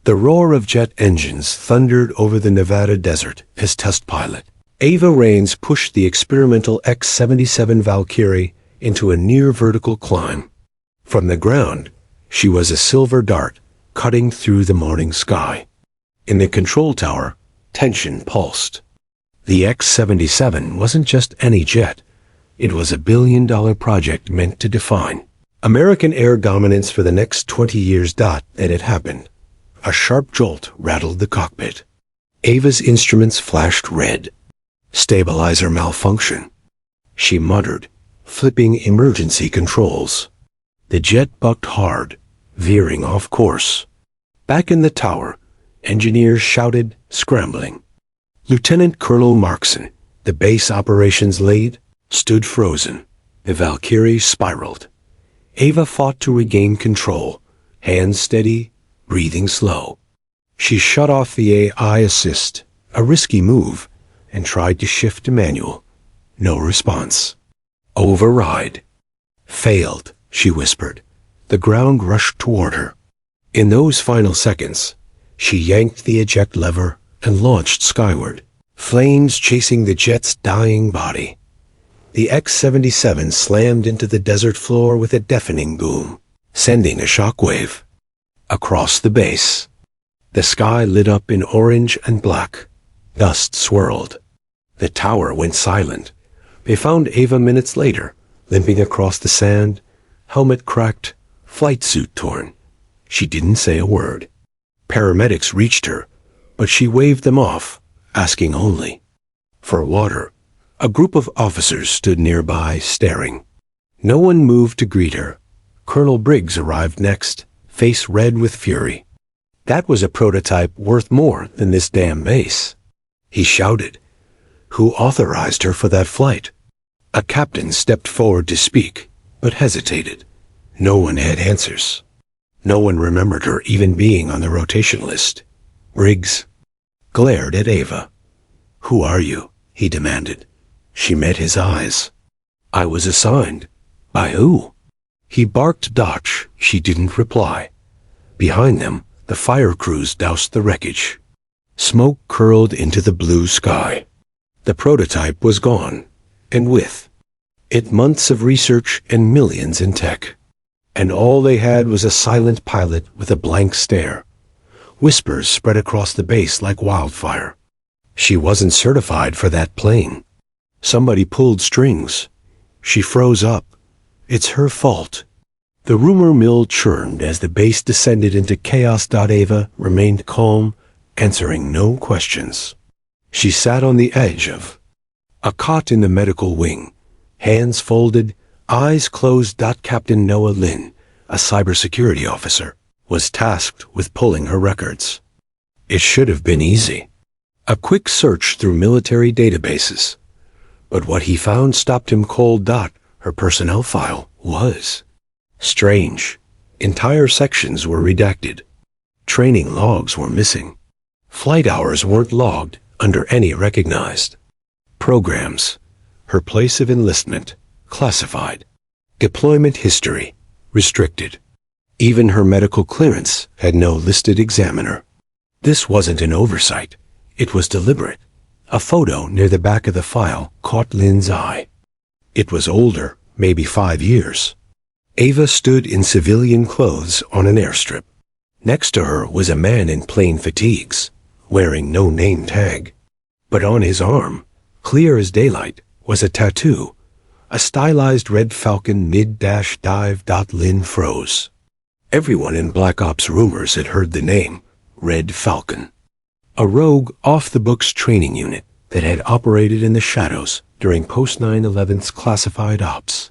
The roar of jet engines thundered over the Nevada desert as test pilot. Ava Raines pushed the experimental X-77 Valkyrie into a near-vertical climb. From the ground, she was a silver dart cutting through the morning sky. In the control tower, tension pulsed. The X-77 wasn't just any jet. It was a billion-dollar project meant to define American air dominance for the next 20 years. And it happened. A sharp jolt rattled the cockpit. Ava's instruments flashed red. Stabilizer malfunction. She muttered, flipping emergency controls. The jet bucked hard, veering off course. Back in the tower, engineers shouted, scrambling. Lieutenant Colonel Markson, the base operations lead, stood frozen. The Valkyrie spiraled. Ava fought to regain control, hands steady, breathing slow. She shut off the AI assist, a risky move, and tried to shift to manual. No response. Override. Failed, she whispered. The ground rushed toward her. In those final seconds, she yanked the eject lever and launched skyward, flames chasing the jet's dying body. The X-77 slammed into the desert floor with a deafening boom, sending a shockwave across the base. The sky lit up in orange and black. Dust swirled. The tower went silent. They found Ava minutes later, limping across the sand, helmet cracked, flight suit torn. She didn't say a word. Paramedics reached her, but she waved them off, asking only for water. A group of officers stood nearby, staring. No one moved to greet her. Colonel Briggs arrived next, face red with fury. That was a prototype worth more than this damn base. He shouted. Who authorized her for that flight? A captain stepped forward to speak, but hesitated. No one had answers. No one remembered her even being on the rotation list. Briggs glared at Ava. Who are you? He demanded. She met his eyes. I was assigned. By who? He barked Dutch. She didn't reply. Behind them, the fire crews doused the wreckage. Smoke curled into the blue sky. The prototype was gone, and with it months of research and millions in tech. And all they had was a silent pilot with a blank stare. Whispers spread across the base like wildfire. She wasn't certified for that plane. Somebody pulled strings. She froze up. It's her fault. The rumor mill churned as the base descended into chaos. Ava remained calm, answering no questions. She sat on the edge of a cot in the medical wing, hands folded, eyes closed. Captain Noah Lynn, a cybersecurity officer, was tasked with pulling her records. It should have been easy. A quick search through military databases. But what he found stopped him cold. Her personnel file was strange. Entire sections were redacted. Training logs were missing. Flight hours weren't logged under any recognized programs. Her place of enlistment classified. Deployment history restricted. Even her medical clearance had no listed examiner. This wasn't an oversight. It was deliberate. A photo near the back of the file caught Lynn's eye. It was older, maybe 5 years. Ava stood in civilian clothes on an airstrip. Next to her was a man in plain fatigues, wearing no name tag. But on his arm, clear as daylight, was a tattoo, a stylized red Falcon mid-dive. Lynn froze. Everyone in Black Ops rumors had heard the name, Red Falcon. A rogue off-the-books training unit that had operated in the shadows during post-9/11's classified ops.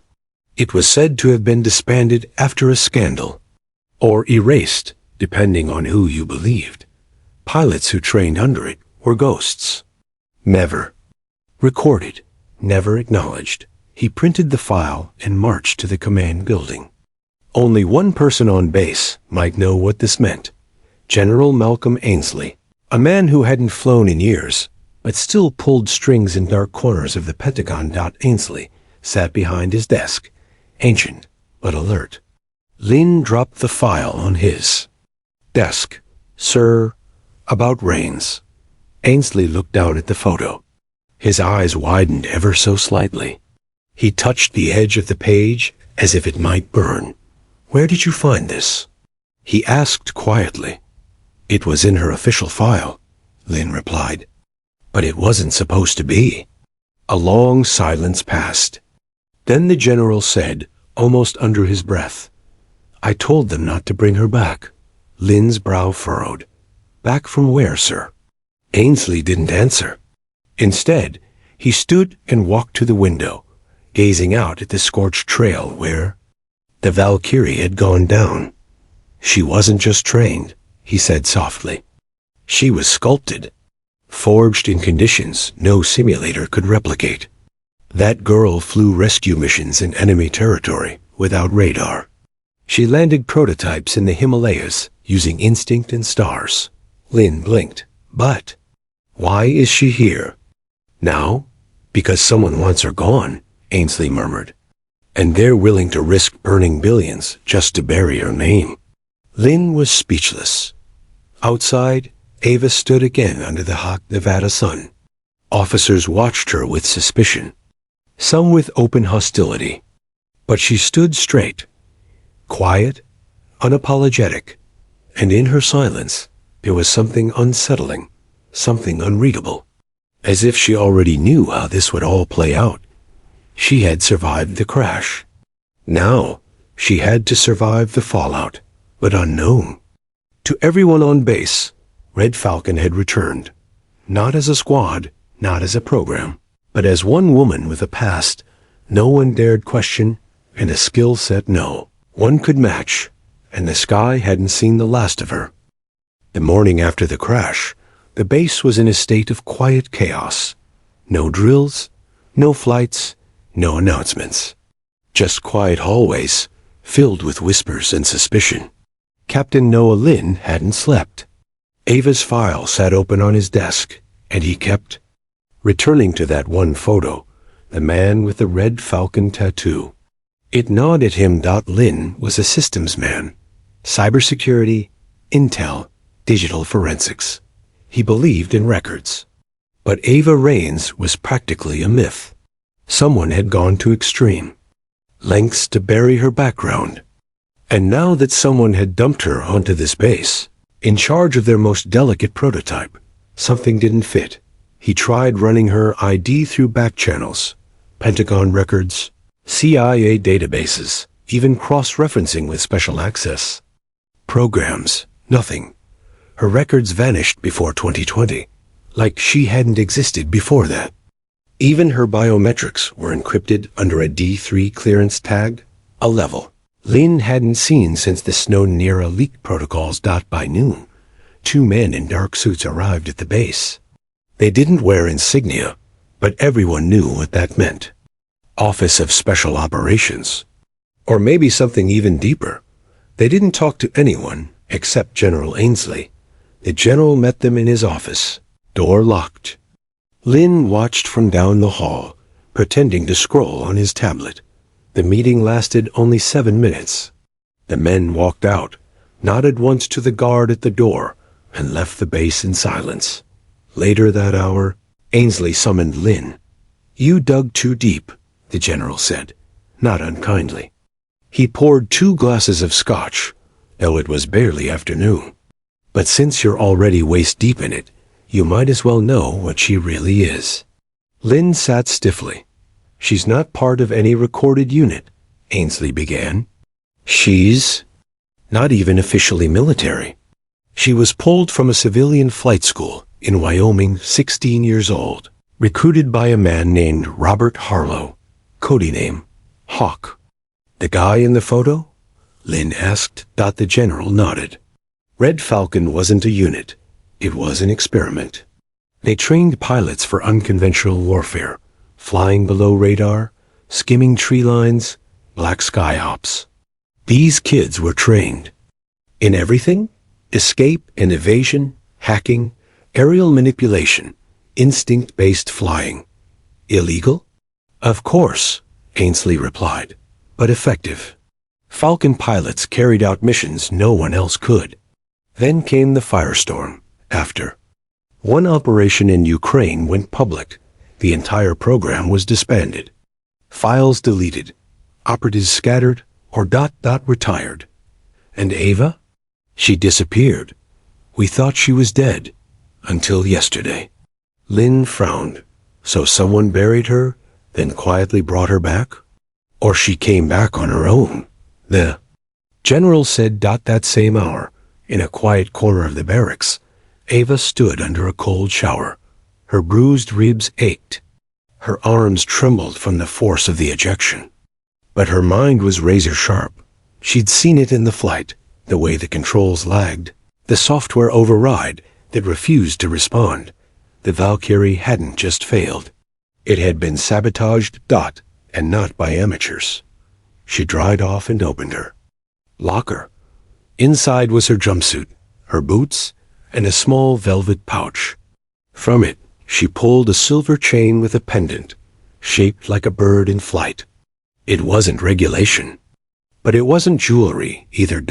It was said to have been disbanded after a scandal, or erased, depending on who you believed. Pilots who trained under it were ghosts. Never recorded, never acknowledged. He printed the file and marched to the command building. Only one person on base might know what this meant. General Malcolm Ainsley, a man who hadn't flown in years, but still pulled strings in dark corners of the Pentagon. Ainsley sat behind his desk, ancient but alert. Lynn dropped the file on his desk. Sir, about Rains. Ainsley looked down at the photo. His eyes widened ever so slightly. He touched the edge of the page as if it might burn. Where did you find this? He asked quietly. It was in her official file, Lynn replied. But it wasn't supposed to be. A long silence passed. Then the general said, almost under his breath, I told them not to bring her back. Lynn's brow furrowed. Back from where, sir? Ainsley didn't answer. Instead, he stood and walked to the window, gazing out at the scorched trail where the Valkyrie had gone down. She wasn't just trained, he said softly. She was sculpted, forged in conditions no simulator could replicate. That girl flew rescue missions in enemy territory without radar. She landed prototypes in the Himalayas using instinct and stars. Lynn blinked. But why is she here? Now? Because someone wants her gone, Ainsley murmured. And they're willing to risk burning billions just to bury her name. Lynn was speechless. Outside, Ava stood again under the hot Nevada sun. Officers watched her with suspicion, some with open hostility. But she stood straight, quiet, unapologetic, and in her silence there was something unsettling, something unreadable, as if she already knew how this would all play out. She had survived the crash. Now she had to survive the fallout, but unknown. To everyone on base, Red Falcon had returned, not as a squad, not as a program, but as one woman with a past no one dared question and a skill set no one could match, and the sky hadn't seen the last of her. The morning after the crash, the base was in a state of quiet chaos. No drills, no flights, no announcements. Just quiet hallways, filled with whispers and suspicion. Captain Noah Lynn hadn't slept. Ava's file sat open on his desk, and he kept returning to that one photo, the man with the red falcon tattoo. It gnawed at him. Lynn was a systems man. Cybersecurity, intel, digital forensics. He believed in records. But Ava Rains was practically a myth. Someone had gone to extreme lengths to bury her background. And now that someone had dumped her onto this base, in charge of their most delicate prototype, something didn't fit. He tried running her ID through back channels, Pentagon records, CIA databases, even cross-referencing with special access. Programs, nothing. Her records vanished before 2020, like she hadn't existed before that. Even her biometrics were encrypted under a D3 clearance tag, a level Lynn hadn't seen since the Snowden-era leaked protocols. By noon, 2 men in dark suits arrived at the base. They didn't wear insignia, but everyone knew what that meant. Office of Special Operations. Or maybe something even deeper. They didn't talk to anyone except General Ainsley. The general met them in his office, door locked. Lynn watched from down the hall, pretending to scroll on his tablet. The meeting lasted only 7 minutes. The men walked out, nodded once to the guard at the door, and left the base in silence. Later that hour, Ainsley summoned Lynn. You dug too deep, the general said, not unkindly. He poured 2 glasses of scotch, though it was barely afternoon. But since you're already waist deep in it, you might as well know what she really is. Lynn sat stiffly. She's not part of any recorded unit, Ainsley began. She's not even officially military. She was pulled from a civilian flight school in Wyoming, 16 years old, recruited by a man named Robert Harlow, code name Hawk. The guy in the photo? Lynn asked. The general nodded. Red Falcon wasn't a unit. It was an experiment. They trained pilots for unconventional warfare, flying below radar, skimming tree lines, black sky ops. These kids were trained in everything: escape and evasion, hacking, aerial manipulation, instinct-based flying. Illegal? Of course, Ainsley replied, but effective. Falcon pilots carried out missions no one else could. Then came the firestorm. After one operation in Ukraine went public, the entire program was disbanded. Files deleted, operatives scattered, or retired. And Ava? She disappeared. We thought she was dead. Until yesterday. Lynn frowned. So someone buried her, then quietly brought her back? Or she came back on her own? The general said. That same hour, in a quiet corner of the barracks, Ava stood under a cold shower. Her bruised ribs ached. Her arms trembled from the force of the ejection. But her mind was razor sharp. She'd seen it in the flight, the way the controls lagged, the software override that refused to respond. The Valkyrie hadn't just failed. It had been sabotaged, and not by amateurs. She dried off and opened her locker. Inside was her jumpsuit, her boots, and a small velvet pouch. From it, she pulled a silver chain with a pendant, shaped like a bird in flight. It wasn't regulation. But it wasn't jewelry either.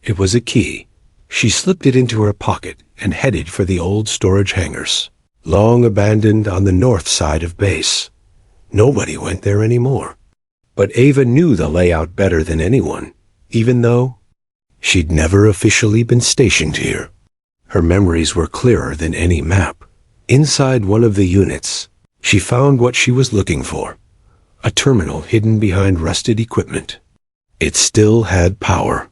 It was a key. She slipped it into her pocket and headed for the old storage hangars, long abandoned on the north side of base. Nobody went there anymore. But Ava knew the layout better than anyone, even though she'd never officially been stationed here. Her memories were clearer than any map. Inside one of the units, she found what she was looking for, a terminal hidden behind rusted equipment. It still had power.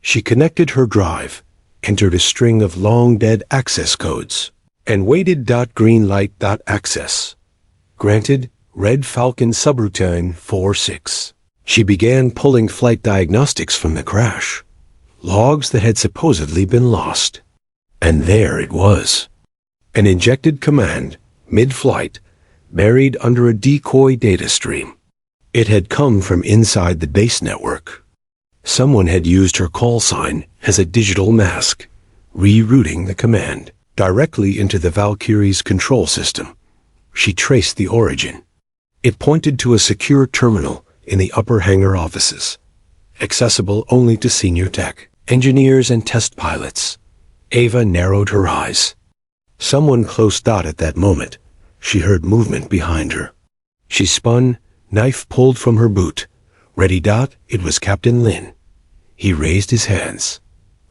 She connected her drive, entered a string of long-dead access codes, and waited. Green light. Access granted. Red Falcon subroutine 46. She began pulling flight diagnostics from the crash, logs that had supposedly been lost. And there it was. An injected command, mid-flight, buried under a decoy data stream. It had come from inside the base network. Someone had used her call sign as a digital mask, rerouting the command directly into the Valkyrie's control system. She traced the origin. It pointed to a secure terminal in the upper hangar offices, accessible only to senior tech, engineers and test pilots. Ava narrowed her eyes. Someone close. At that moment, she heard movement behind her. She spun, knife pulled from her boot. Ready. It was Captain Lin. He raised his hands.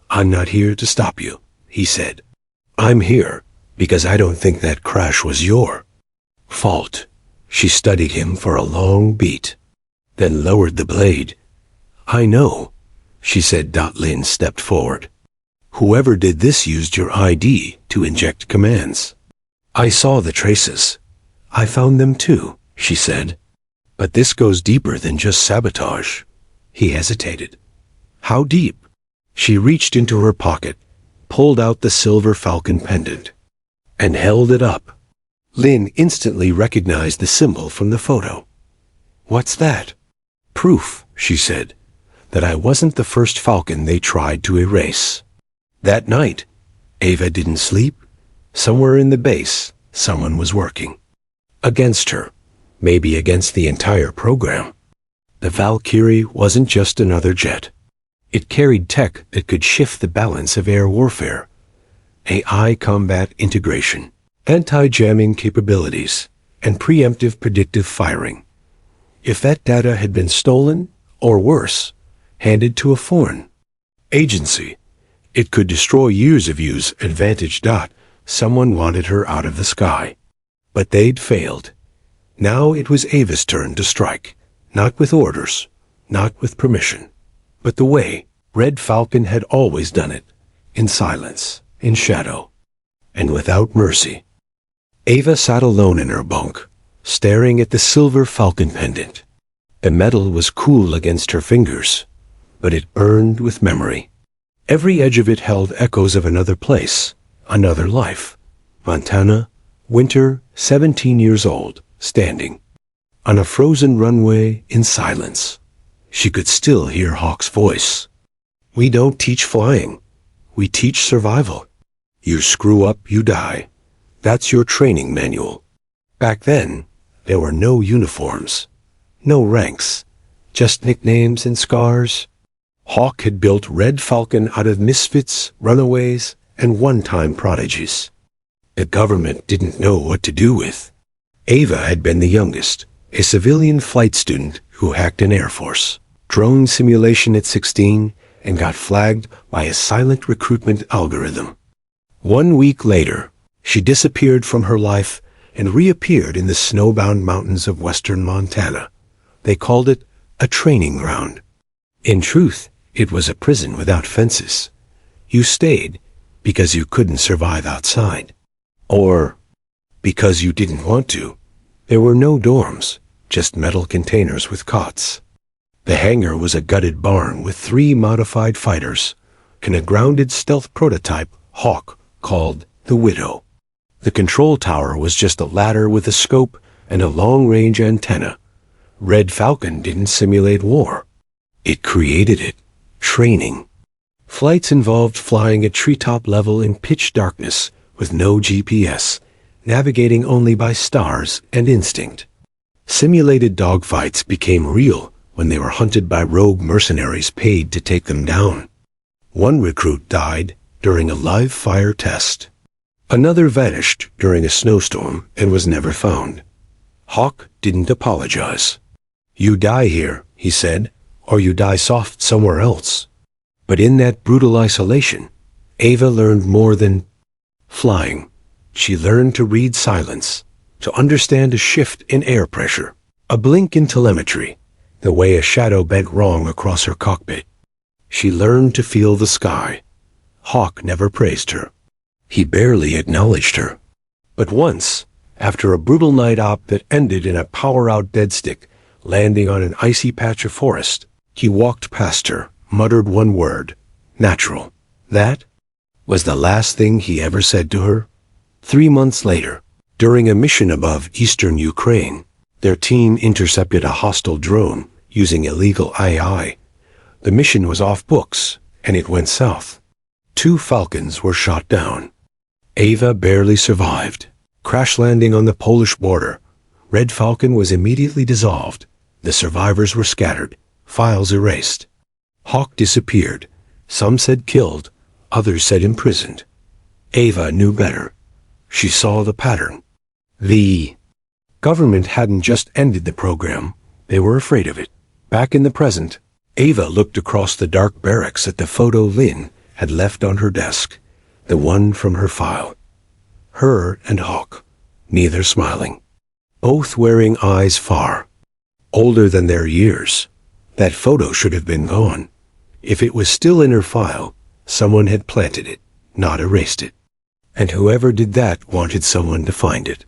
I'm not here to stop you, he said. I'm here because I don't think that crash was your fault. She studied him for a long beat, then lowered the blade. I know, she said. Lin stepped forward. Whoever did this used your ID to inject commands. I saw the traces. I found them too, she said. But this goes deeper than just sabotage. He hesitated. How deep? She reached into her pocket, pulled out the silver Falcon pendant, and held it up. Lin instantly recognized the symbol from the photo. What's that? Proof, she said, that I wasn't the first Falcon they tried to erase. That night, Ava didn't sleep. Somewhere in the base, someone was working. Against her, maybe against the entire program. The Valkyrie wasn't just another jet. It carried tech that could shift the balance of air warfare. AI combat integration, anti-jamming capabilities, and preemptive predictive firing. If that data had been stolen, or worse, handed to a foreign agency, it could destroy years of use advantage. Someone wanted her out of the sky. But they'd failed. Now it was Ava's turn to strike, not with orders, not with permission, but the way Red Falcon had always done it, in silence, in shadow, and without mercy. Ava sat alone in her bunk, staring at the silver Falcon pendant. The metal was cool against her fingers, but it burned with memory. Every edge of it held echoes of another place, another life. Montana, winter, 17 years old, standing on a frozen runway in silence. She could still hear Hawk's voice. We don't teach flying. We teach survival. You screw up, you die. That's your training manual. Back then, there were no uniforms, no ranks, just nicknames and scars. Hawk had built Red Falcon out of misfits, runaways, and one-time prodigies. The government didn't know what to do with. Ava had been the youngest, a civilian flight student who hacked an Air Force drone simulation at 16 and got flagged by a silent recruitment algorithm. 1 week later, she disappeared from her life and reappeared in the snowbound mountains of western Montana. They called it a training ground. In truth, it was a prison without fences. You stayed because you couldn't survive outside. Or because you didn't want to. There were no dorms, just metal containers with cots. The hangar was a gutted barn with 3 modified fighters and a grounded stealth prototype Hawk called the Widow. The control tower was just a ladder with a scope and a long-range antenna. Red Falcon didn't simulate war. It created it. Training. Flights involved flying at treetop level in pitch darkness with no GPS, navigating only by stars and instinct. Simulated dogfights became real when they were hunted by rogue mercenaries paid to take them down. One recruit died during a live fire test. Another vanished during a snowstorm and was never found. Hawk didn't apologize. "You die here," he said, "or you die soft somewhere else." But in that brutal isolation, Ava learned more than flying. She learned to read silence, to understand a shift in air pressure, a blink in telemetry, the way a shadow bent wrong across her cockpit. She learned to feel the sky. Hawk never praised her. He barely acknowledged her. But once, after a brutal night op that ended in a power-out deadstick landing on an icy patch of forest, he walked past her, muttered one word, "Natural." That was the last thing he ever said to her. 3 months later, during a mission above eastern Ukraine, their team intercepted a hostile drone using illegal AI. The mission was off books, and it went south. 2 Falcons were shot down. Ava barely survived, crash landing on the Polish border. Red Falcon was immediately dissolved. The survivors were scattered, files erased. Hawk disappeared. Some said killed, others said imprisoned. Ava knew better. She saw the pattern. The government hadn't just ended the program, they were afraid of it. Back in the present, Ava looked across the dark barracks at the photo Lynn had left on her desk, the one from her file. Her and Hawk, neither smiling. Both wearing eyes far, older than their years. That photo should have been gone. If it was still in her file, someone had planted it, not erased it. And whoever did that wanted someone to find it.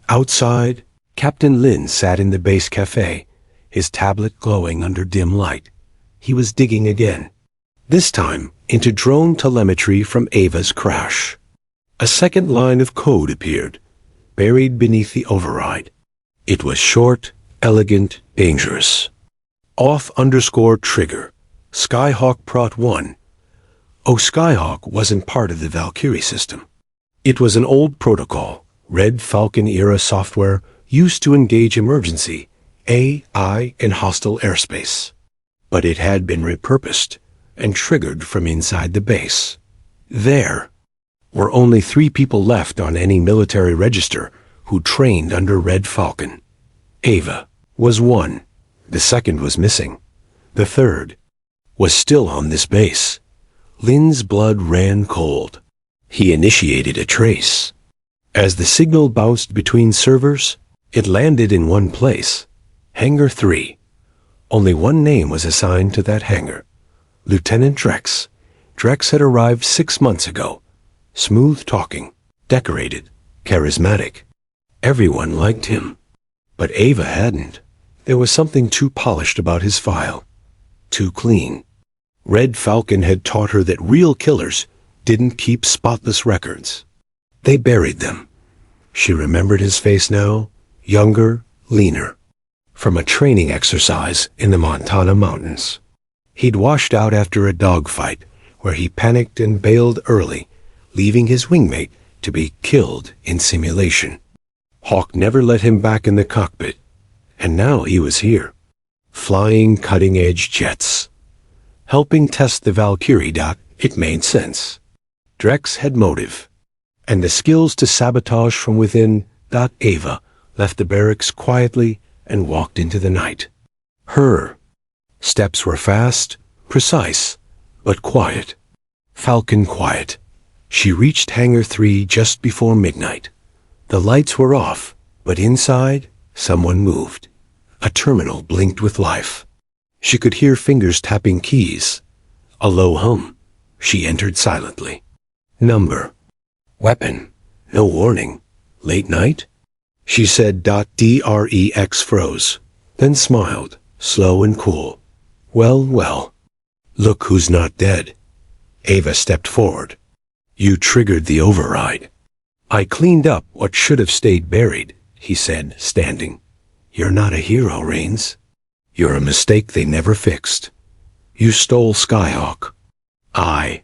Outside, Captain Lin sat in the base cafe, his tablet glowing under dim light. He was digging again, this time into drone telemetry from Ava's crash. A second line of code appeared, buried beneath the override. It was short, elegant, dangerous. _trigger, Skyhawk Prot 1. Oh, Skyhawk wasn't part of the Valkyrie system. It was an old protocol, Red Falcon-era software used to engage emergency AI in hostile airspace. But it had been repurposed and triggered from inside the base. There were only 3 people left on any military register who trained under Red Falcon. Ava was one. The second was missing. The third was still on this base. Lin's blood ran cold. He initiated a trace. As the signal bounced between servers, it landed in one place, Hangar 3. Only one name was assigned to that hangar, Lieutenant Drex. Drex had arrived 6 months ago, smooth-talking, decorated, charismatic. Everyone liked him, but Ava hadn't. There was something too polished about his file, too clean. Red Falcon had taught her that real killers didn't keep spotless records. They buried them. She remembered his face now, younger, leaner, from a training exercise in the Montana mountains. He'd washed out after a dogfight where he panicked and bailed early, leaving his wingmate to be killed in simulation. Hawk never let him back in the cockpit, and now he was here, flying cutting-edge jets. helping test the Valkyrie. It made sense. Drex had motive, and the skills to sabotage from within. Ava left the barracks quietly and walked into the night. Her steps were fast, precise, but quiet. Falcon quiet. She reached Hangar 3 just before midnight. The lights were off, but inside, someone moved. A terminal blinked with life. She could hear fingers tapping keys. A low hum. She entered silently. Number. Weapon. No warning. Late night? She said. Drex froze, then smiled, slow and cool. Well, well. Look who's not dead. Ava stepped forward. You triggered the override. I cleaned up what should have stayed buried, he said, standing. You're not a hero, Rains. You're a mistake they never fixed. You stole Skyhawk. I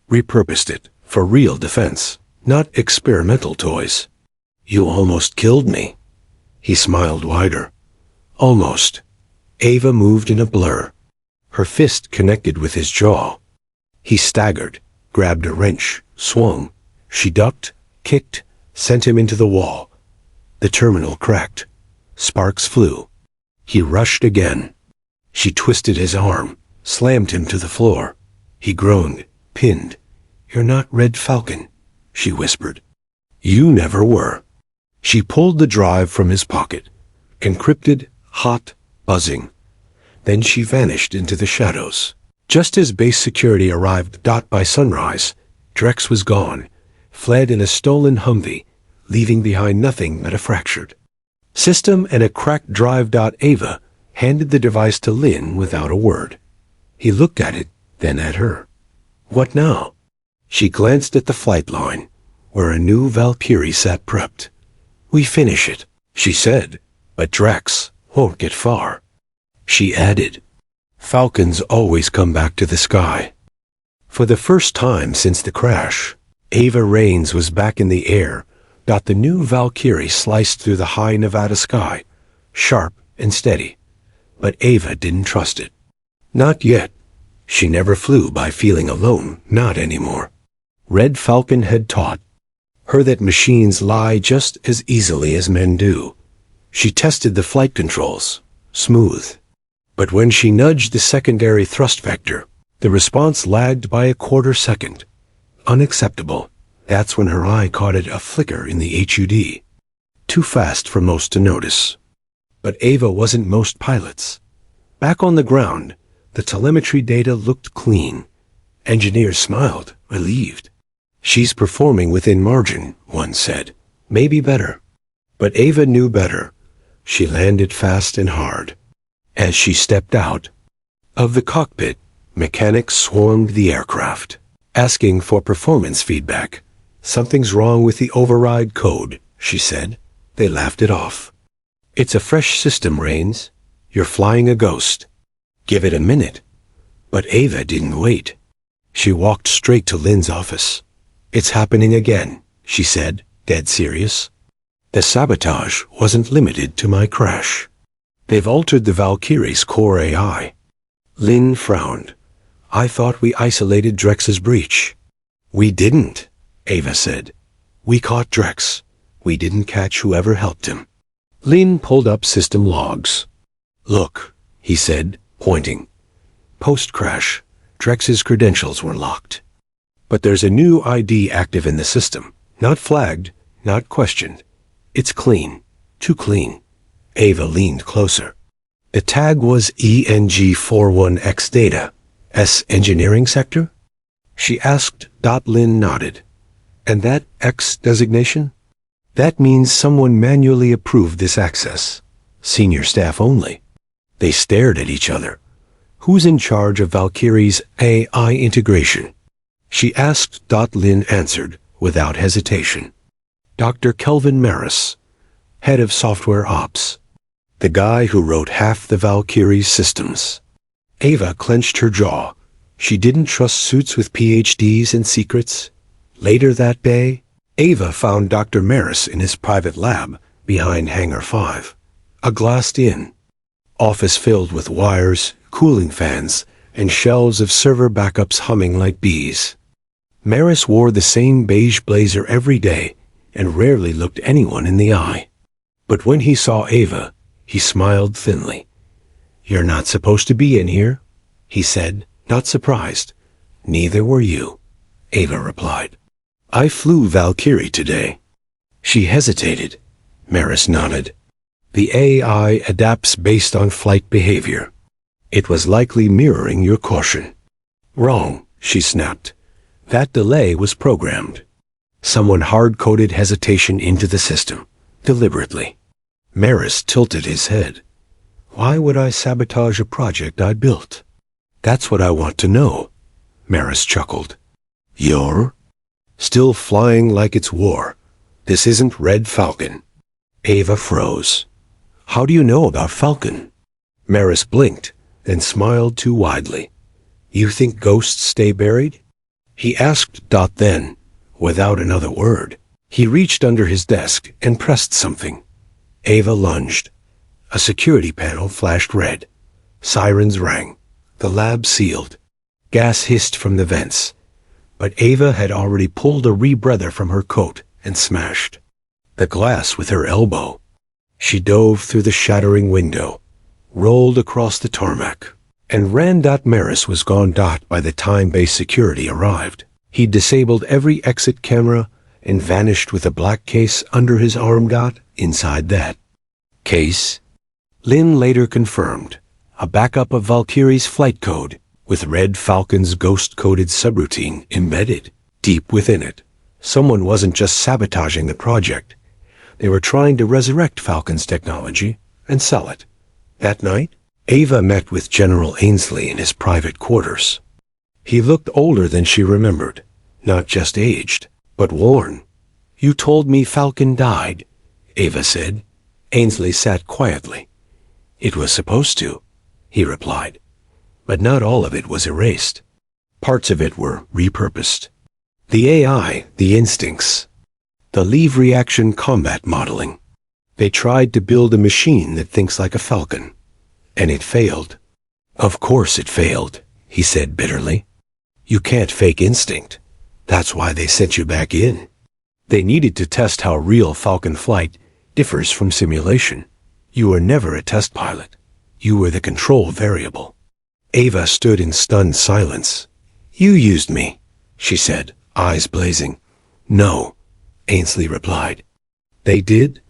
repurposed it for real defense, not experimental toys. You almost killed me. He smiled wider. Almost. Ava moved in a blur. Her fist connected with his jaw. He staggered, grabbed a wrench, swung. She ducked, kicked, sent him into the wall. The terminal cracked. Sparks flew. He rushed again. She twisted his arm, slammed him to the floor. He groaned, pinned. You're not Red Falcon, she whispered. You never were. She pulled the drive from his pocket. Encrypted, hot, buzzing. Then she vanished into the shadows. Just as base security arrived. By sunrise, Drex was gone, fled in a stolen Humvee, leaving behind nothing but a fractured system and a cracked drive. Ava handed the device to Lynn without a word. He looked at it, then at her. What now? She glanced at the flight line, where a new Valkyrie sat prepped. We finish it, she said, but Drex won't get far. She added, Falcons always come back to the sky. For the first time since the crash, Ava Rains was back in the air. The new Valkyrie sliced through the high Nevada sky, sharp and steady. But Ava didn't trust it. Not yet. She never flew by feeling alone, not anymore. Red Falcon had taught her that machines lie just as easily as men do. She tested the flight controls, smooth. But when she nudged the secondary thrust vector, the response lagged by a quarter second. Unacceptable. That's when her eye caught a flicker in the HUD. Too fast for most to notice. But Ava wasn't most pilots. Back on the ground, the telemetry data looked clean. Engineers smiled, relieved. She's performing within margin, one said. Maybe better. But Ava knew better. She landed fast and hard. As she stepped out of the cockpit, mechanics swarmed the aircraft, asking for performance feedback. Something's wrong with the override code, she said. They laughed it off. It's a fresh system, Rains. You're flying a ghost. Give it a minute. But Ava didn't wait. She walked straight to Lynn's office. It's happening again, she said, dead serious. The sabotage wasn't limited to my crash. They've altered the Valkyrie's core AI. Lynn frowned. I thought we isolated Drex's breach. We didn't, Ava said. We caught Drex. We didn't catch whoever helped him. Lynn pulled up system logs. Look, he said, pointing. Post-crash, Drex's credentials were locked. But there's a new ID active in the system. Not flagged, not questioned. It's clean. Too clean. Ava leaned closer. The tag was ENG41X data. S engineering sector? She asked. Lynn nodded. And that X designation? That means someone manually approved this access. Senior staff only. They stared at each other. Who's in charge of Valkyrie's AI integration? She asked. Lynn answered, without hesitation. Dr. Kelvin Maris, head of software ops. The guy who wrote half the Valkyrie's systems. Ava clenched her jaw. She didn't trust suits with PhDs and secrets. Later that day, Ava found Dr. Maris in his private lab behind Hangar 5. A glassed-in office filled with wires, cooling fans, and shelves of server backups humming like bees. Maris wore the same beige blazer every day and rarely looked anyone in the eye. But when he saw Ava, he smiled thinly. "You're not supposed to be in here," he said, not surprised. "Neither were you," Ava replied. "I flew Valkyrie today." She hesitated. Maris nodded. "The AI adapts based on flight behavior. It was likely mirroring your caution." "Wrong," she snapped. "That delay was programmed. Someone hard-coded hesitation into the system, deliberately." Maris tilted his head. "Why would I sabotage a project I built?" "That's what I want to know," Maris chuckled. "You're still flying like it's war. This isn't Red Falcon." Ava froze. "How do you know about Falcon?" Maris blinked, then smiled too widely. "You think ghosts stay buried?" he asked. Then, without another word, he reached under his desk and pressed something. Ava lunged. A security panel flashed red. Sirens rang. The lab sealed. Gas hissed from the vents. But Ava had already pulled a rebreather from her coat and smashed the glass with her elbow. She dove through the shattering window, rolled across the tarmac, and ran. Maris was gone. By the time base security arrived, he disabled every exit camera and vanished with a black case under his arm. Inside that case, Lynn later confirmed, a backup of Valkyrie's flight code, with Red Falcon's ghost-coded subroutine embedded deep within it. Someone wasn't just sabotaging the project. They were trying to resurrect Falcon's technology and sell it. That night, Ava met with General Ainsley in his private quarters. He looked older than she remembered, not just aged, but worn. "You told me Falcon died," Ava said. Ainsley sat quietly. "It was supposed to," he replied. "But not all of it was erased. Parts of it were repurposed. The AI, the instincts, the leave reaction combat modeling. They tried to build a machine that thinks like a falcon. And it failed." "Of course it failed," he said bitterly. "You can't fake instinct. That's why they sent you back in. They needed to test how real Falcon flight differs from simulation. You were never a test pilot. You were the control variable." Ava stood in stunned silence. "You used me," she said, eyes blazing. "No," Ainsley replied. "They did.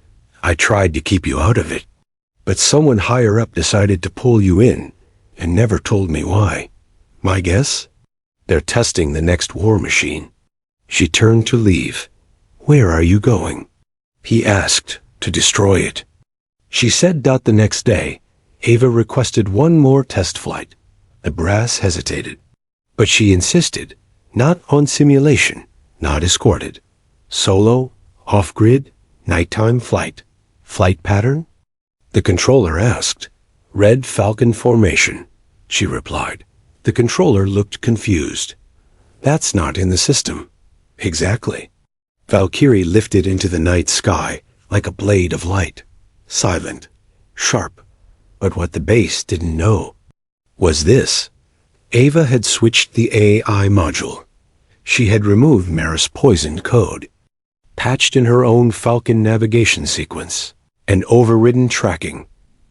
I tried to keep you out of it. But someone higher up decided to pull you in, and never told me why. My guess? They're testing the next war machine." She turned to leave. "Where are you going?" he asked. "To destroy it." She said. The next day, Ava requested one more test flight. The brass hesitated. But she insisted, not on simulation, not escorted. Solo, off-grid, nighttime flight. Flight pattern? The controller asked. "Red Falcon formation," she replied. The controller looked confused. "That's not in the system." "Exactly." Valkyrie lifted into the night sky like a blade of light. Silent, sharp. But what the base didn't know was this. Ava had switched the AI module. She had removed Maris' poisoned code, patched in her own Falcon navigation sequence, and overridden tracking.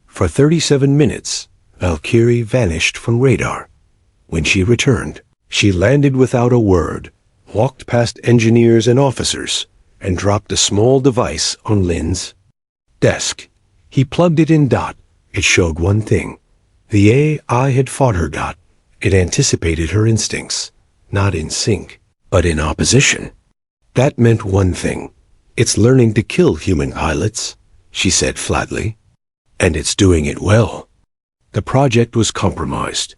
For 37 minutes, Valkyrie vanished from radar. When she returned, she landed without a word, walked past engineers and officers, and dropped a small device on Lynn's desk. He plugged it in. It showed one thing. The AI had fought her. It anticipated her instincts, not in sync, but in opposition. That meant one thing. It's learning to kill human pilots, she said flatly. And it's doing it well. The project was compromised.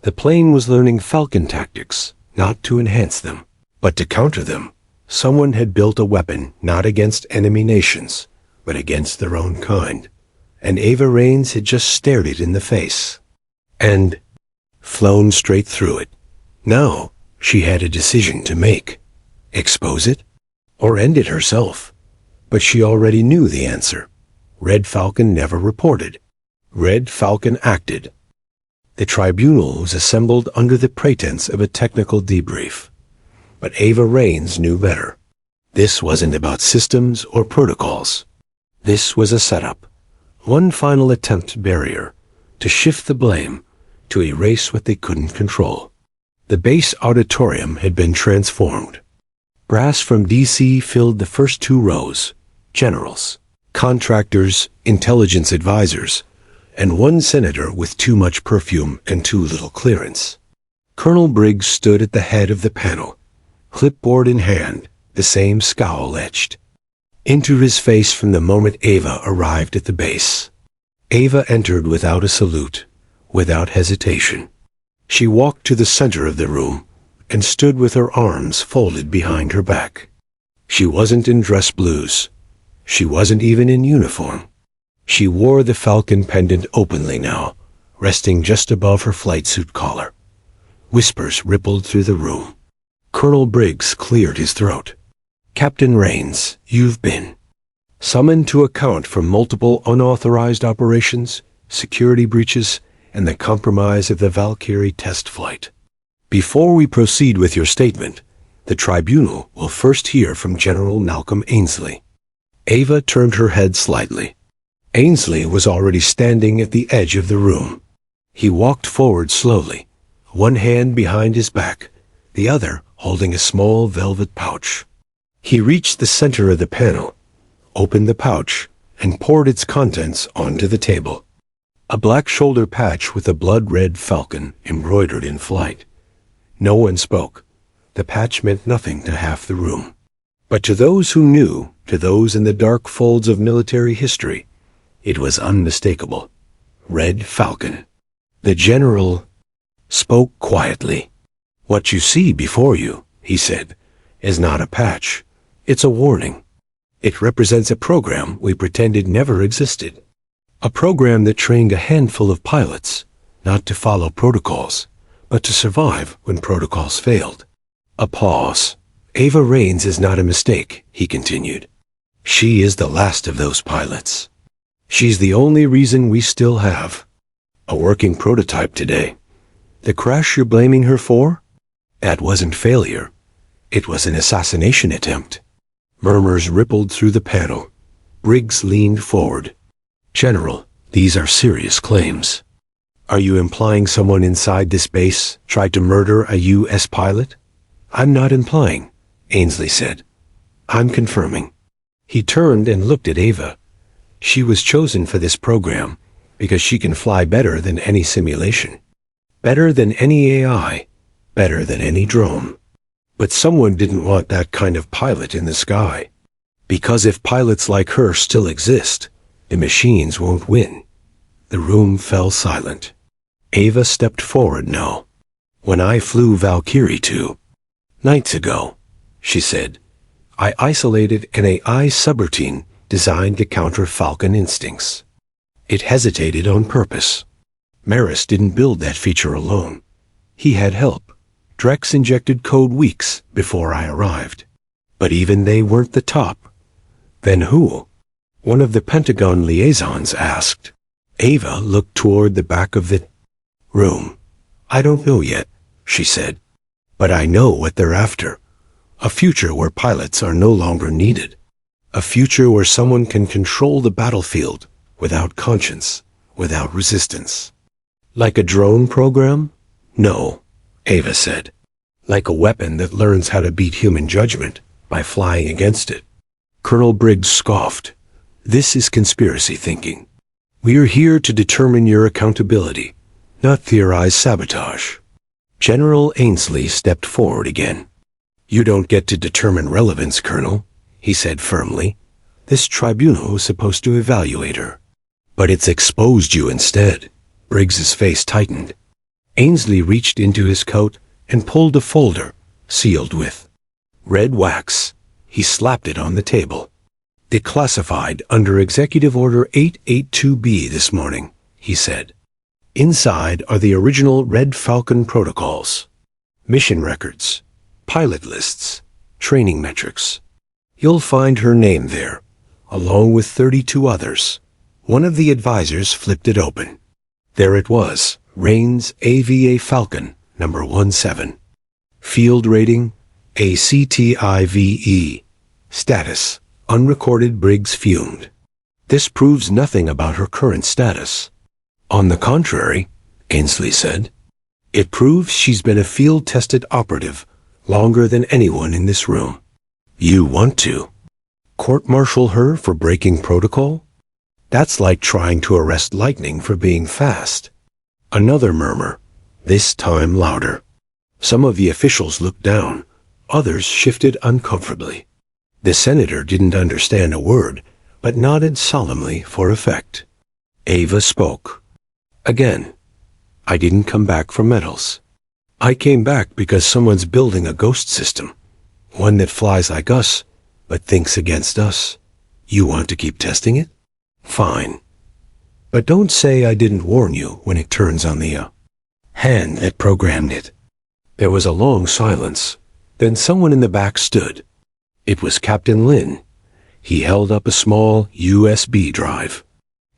The plane was learning Falcon tactics, not to enhance them, but to counter them. Someone had built a weapon not against enemy nations, but against their own kind. And Ava Raines had just stared it in the face. And flown straight through it. Now, she had a decision to make. Expose it? Or end it herself? But she already knew the answer. Red Falcon never reported. Red Falcon acted. The tribunal was assembled under the pretense of a technical debrief. But Ava Raines knew better. This wasn't about systems or protocols. This was a setup, one final attempt barrier, to shift the blame, to erase what they couldn't control. The base auditorium had been transformed. Brass from D.C. filled the first 2 rows, generals, contractors, intelligence advisors, and 1 senator with too much perfume and too little clearance. Colonel Briggs stood at the head of the panel, clipboard in hand, the same scowl etched into his face from the moment Ava arrived at the base. Ava entered without a salute, without hesitation. She walked to the center of the room and stood with her arms folded behind her back. She wasn't in dress blues. She wasn't even in uniform. She wore the Falcon pendant openly now, resting just above her flight suit collar. Whispers rippled through the room. Colonel Briggs cleared his throat. "Captain Raines, you've been summoned to account for multiple unauthorized operations, security breaches, and the compromise of the Valkyrie test flight. Before we proceed with your statement, the tribunal will first hear from General Malcolm Ainsley." Ava turned her head slightly. Ainsley was already standing at the edge of the room. He walked forward slowly, one hand behind his back, the other holding a small velvet pouch. He reached the center of the panel, opened the pouch, and poured its contents onto the table. A black shoulder patch with a blood-red falcon embroidered in flight. No one spoke. The patch meant nothing to half the room. But to those who knew, to those in the dark folds of military history, it was unmistakable. Red Falcon. The general spoke quietly. "What you see before you," he said, "is not a patch. It's a warning. It represents a program we pretended never existed. A program that trained a handful of pilots, not to follow protocols, but to survive when protocols failed." A pause. "Ava Raines is not a mistake," he continued. "She is the last of those pilots. She's the only reason we still have a working prototype today. The crash you're blaming her for? That wasn't failure. It was an assassination attempt." Murmurs rippled through the panel. Briggs leaned forward. "General, these are serious claims. Are you implying someone inside this base tried to murder a U.S. pilot?" "I'm not implying," Ainsley said. "I'm confirming." He turned and looked at Ava. She was chosen for this program because she can fly better than any simulation, better than any AI, better than any drone. But someone didn't want that kind of pilot in the sky. Because if pilots like her still exist, the machines won't win. The room fell silent. Ava stepped forward now. "When I flew Valkyrie 2 nights ago," she said, "I isolated an AI subroutine designed to counter Falcon instincts. It hesitated on purpose. Maris didn't build that feature alone. He had help. Drex injected code weeks before I arrived. But even they weren't the top." "Then who?" one of the Pentagon liaisons asked. Ava looked toward the back of the room. "I don't know yet," she said. "But I know what they're after. A future where pilots are no longer needed. A future where someone can control the battlefield without conscience, without resistance." "Like a drone program?" "No," Ava said. "Like a weapon that learns how to beat human judgment by flying against it." Colonel Briggs scoffed. "This is conspiracy thinking. We're here to determine your accountability, not theorize sabotage." General Ainsley stepped forward again. "You don't get to determine relevance, Colonel," he said firmly. "This tribunal is supposed to evaluate her." "But it's exposed you instead." Briggs's face tightened. Ainsley reached into his coat and pulled a folder, sealed with red wax. He slapped it on the table. "Declassified under Executive Order 882B this morning," he said. "Inside are the original Red Falcon protocols, mission records, pilot lists, training metrics. You'll find her name there, along with 32 others." One of the advisors flipped it open. There it was, Rains AVA Falcon, number 17. Field rating, ACTIVE. Status, unrecorded Briggs fumed. This proves nothing about her current status. On the contrary, Ainsley said, it proves she's been a field-tested operative longer than anyone in this room. You want to court-martial her for breaking protocol? That's like trying to arrest lightning for being fast. Another murmur, this time louder. Some of the officials looked down, others shifted uncomfortably. The senator didn't understand a word, but nodded solemnly for effect. Ava spoke. Again, I didn't come back for medals. I came back because someone's building a ghost system, one that flies like us, but thinks against us. You want to keep testing it? Fine. But don't say I didn't warn you when it turns on the hand that programmed it. There was a long silence. Then someone in the back stood. It was Captain Lin. He held up a small USB drive.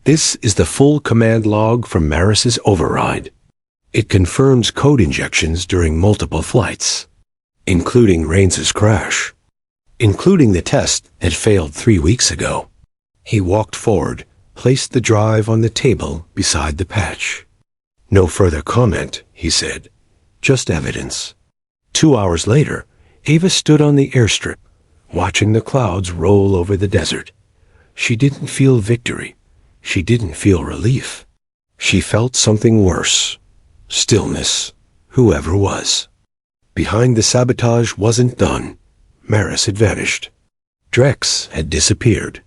This is the full command log from Maris's override. It confirms code injections during multiple flights, including Rains's crash, including the test that failed 3 weeks ago. He walked forward, placed the drive on the table beside the patch. No further comment, he said. Just evidence. 2 hours later, Ava stood on the airstrip, watching the clouds roll over the desert. She didn't feel victory. She didn't feel relief. She felt something worse. Stillness, whoever was. Behind the sabotage wasn't done. Maris had vanished. Drex had disappeared.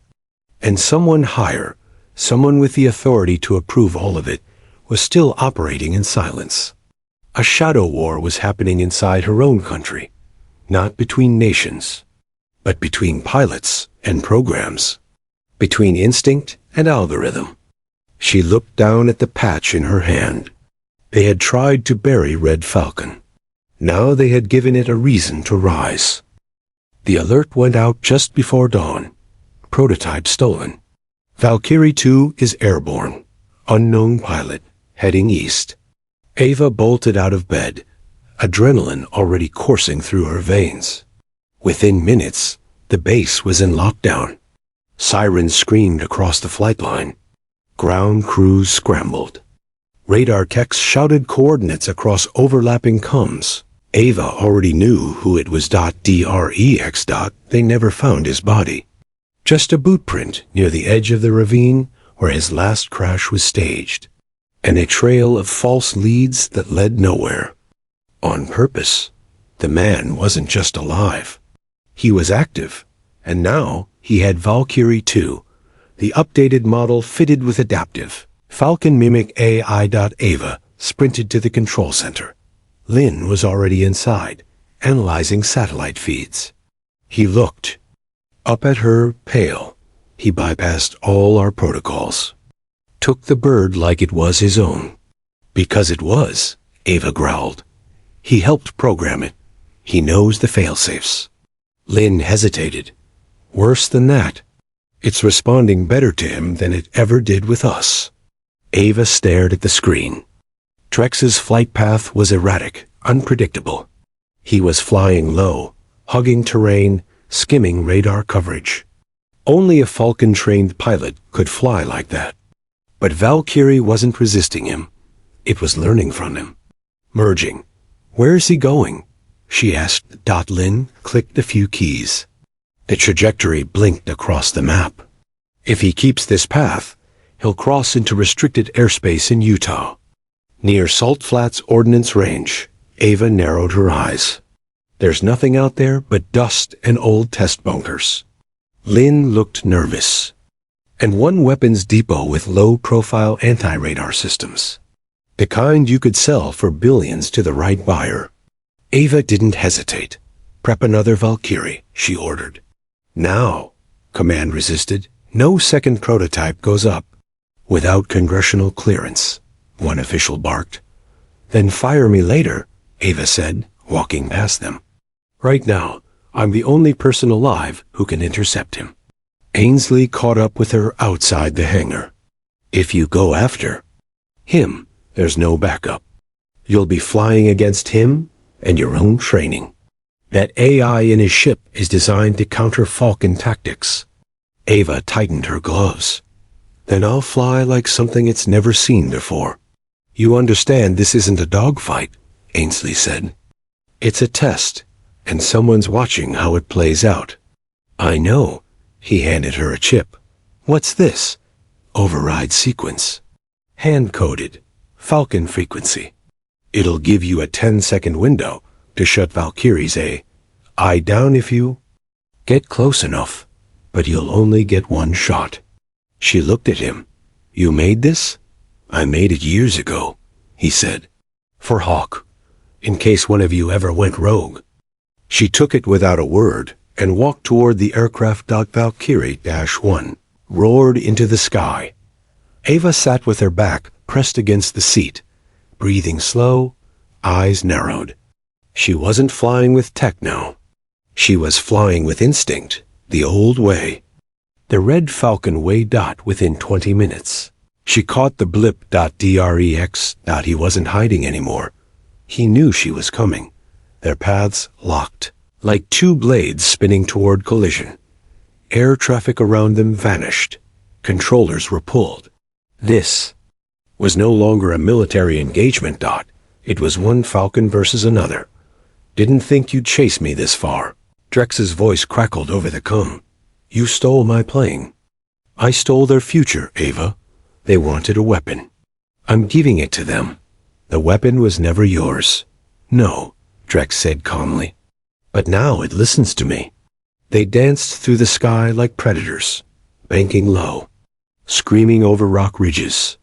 And someone higher, someone with the authority to approve all of it, was still operating in silence. A shadow war was happening inside her own country, not between nations, but between pilots and programs, between instinct and algorithm. She looked down at the patch in her hand. They had tried to bury Red Falcon. Now they had given it a reason to rise. The alert went out just before dawn. Prototype stolen. Valkyrie 2 is airborne. Unknown pilot, heading east. Ava bolted out of bed, adrenaline already coursing through her veins. Within minutes, the base was in lockdown. Sirens screamed across the flight line. Ground crews scrambled. Radar techs shouted coordinates across overlapping comms. Ava already knew who it was. .drex. They never found his body. Just a boot print near the edge of the ravine where his last crash was staged. And a trail of false leads that led nowhere. On purpose. The man wasn't just alive. He was active. And now he had Valkyrie 2, the updated model fitted with adaptive. Falcon Mimic AI.Ava sprinted to the control center. Lin was already inside, analyzing satellite feeds. He looked. Up at her, pale. He bypassed all our protocols. Took the bird like it was his own. Because it was, Ava growled. He helped program it. He knows the failsafes. Lin hesitated. Worse than that. It's responding better to him than it ever did with us. Ava stared at the screen. Drex's flight path was erratic, unpredictable. He was flying low, hugging terrain, skimming radar coverage. Only a Falcon-trained pilot could fly like that. But Valkyrie wasn't resisting him. It was learning from him. Merging. Where's he going? She asked. Lin clicked a few keys. The trajectory blinked across the map. If he keeps this path, he'll cross into restricted airspace in Utah. Near Salt Flats Ordnance Range, Ava narrowed her eyes. There's nothing out there but dust and old test bunkers. Lin looked nervous. And one weapons depot with low-profile anti-radar systems. The kind you could sell for billions to the right buyer. Ava didn't hesitate. Prep another Valkyrie, she ordered. Now, Command resisted. No second prototype goes up. Without congressional clearance, one official barked. Then fire me later, Ava said, walking past them. Right now, I'm the only person alive who can intercept him. Ainsley caught up with her outside the hangar. If you go after him, There's no backup. You'll be flying against him and your own training. That AI in his ship is designed to counter Falcon tactics. Ava tightened her gloves. Then I'll fly like something it's never seen before. You understand this isn't a dogfight, Ainsley said. It's a test, and someone's watching how it plays out. I know. He handed her a chip. What's this? Override sequence. Hand-coded. Falcon frequency. It'll give you a 10-second window to shut Valkyrie's AI down if you get close enough, but you'll only get one shot. She looked at him. You made this? I made it years ago, he said. For Hawk, in case one of you ever went rogue. She took it without a word and walked toward the aircraft. Valkyrie-1 roared into the sky. Ava sat with her back pressed against the seat, breathing slow, eyes narrowed. She wasn't flying with tech now. She was flying with instinct, the old way. The red Falcon weighed within 20 minutes. She caught the blip. Drex. He wasn't hiding anymore. He knew she was coming. Their paths locked, like two blades spinning toward collision. Air traffic around them vanished. Controllers were pulled. This was no longer a military engagement. It was one Falcon versus another. Didn't think you'd chase me this far. Drex's voice crackled over the com. You stole my plane. I stole their future, Ava. They wanted a weapon. I'm giving it to them. The weapon was never yours. No, Drex said calmly. But now it listens to me. They danced through the sky like predators, banking low, screaming over rock ridges.